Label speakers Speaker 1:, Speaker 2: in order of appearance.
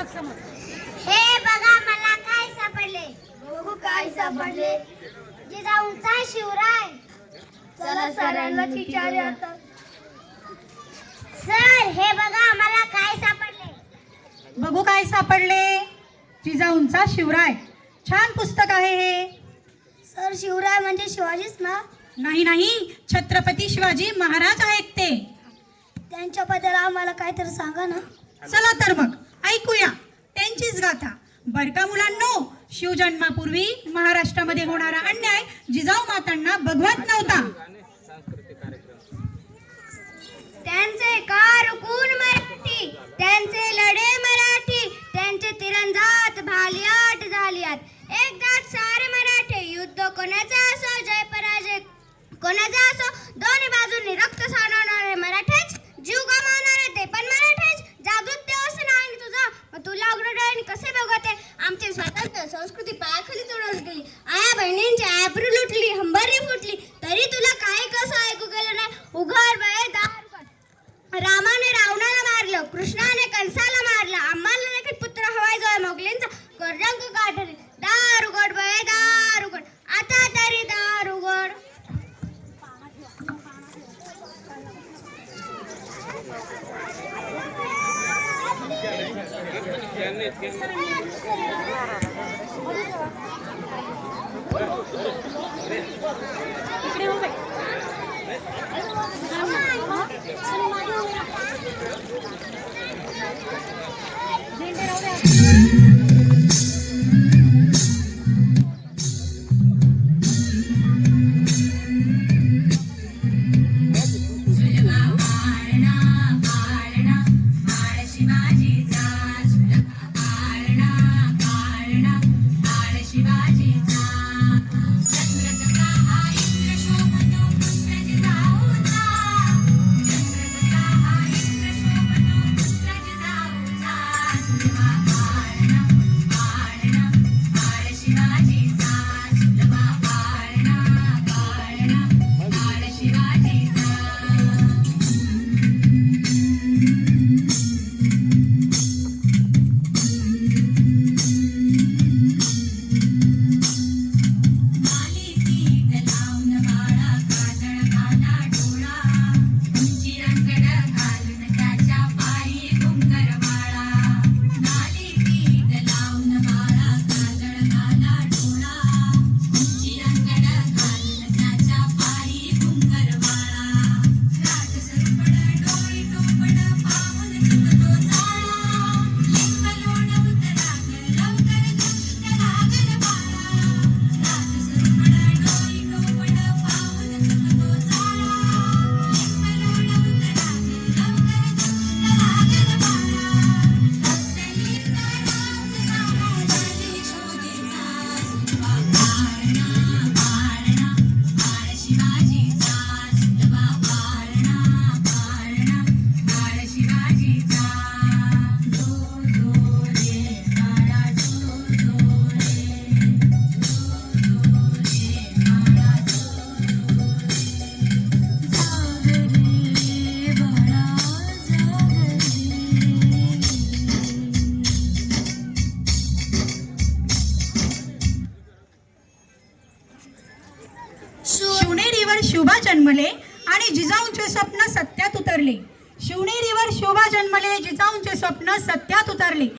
Speaker 1: हे बघा मला काय सापडले. बघू काय सापडले. जिजाऊंचा शिवराय. चला सरांना विचारूया आता. सर हे बघा मला काय सापडले.
Speaker 2: बघू काय सापडले. जिजाऊंचा शिवराय. छान पुस्तक आहे हे.
Speaker 1: सर शिवराय म्हणजे शिवाजीच ना.
Speaker 2: नाही नाही, छत्रपती शिवाजी महाराज आहेत ते.
Speaker 1: त्यांच्याबद्दल आम्हाला काहीतरी सांगा ना.
Speaker 2: चला तर मग ऐकूया त्यांचीच गाथा. बर का मुलांनो, शिवजन्मापूर्वी महाराष्ट्रामध्ये होणारा अन्याय जिजाऊ मातांना बघवत नव्हता.
Speaker 1: त्यांचे कारकून मराठी, त्यांचे लढे मराठी, त्यांचे तिरंदाज भालियाट झालियात. एकदाच सारे मराठे. युद्ध कोणाचा असो, जय पराजय कोणाचा असो, दोन्ही बाजूंनी रक्त सांडवणारे मराठेच, जीव गमावणारे ते पण मराठेच. जागृत दिवस नाही तुझा, मग तुला उघडे कसे बघते. आमची स्वतंत्र संस्कृती पायाखाली तोडवली गेली. आया बहिणींची आबरू लुटली, हंबरली फुटली, तरी तुला काही कसं ऐकू गेलं नाही. उघड बळे दार. रामाने रावणाला मारलं, कृष्णाने कंसाला मारलं, आम्हाला देखील पुत्र हवाय जो मोगलींचा कर्जंक गाठले. दार उघड बळे दार उघड, आता तरी दार उघड.
Speaker 2: शिवनेरीवर शोभा जन्मले आणि जिजाऊंचे स्वप्न सत्यात उतरले. शिवनेरीवर शोभा जन्मले, जिजाऊंचे स्वप्न सत्यात उतरले.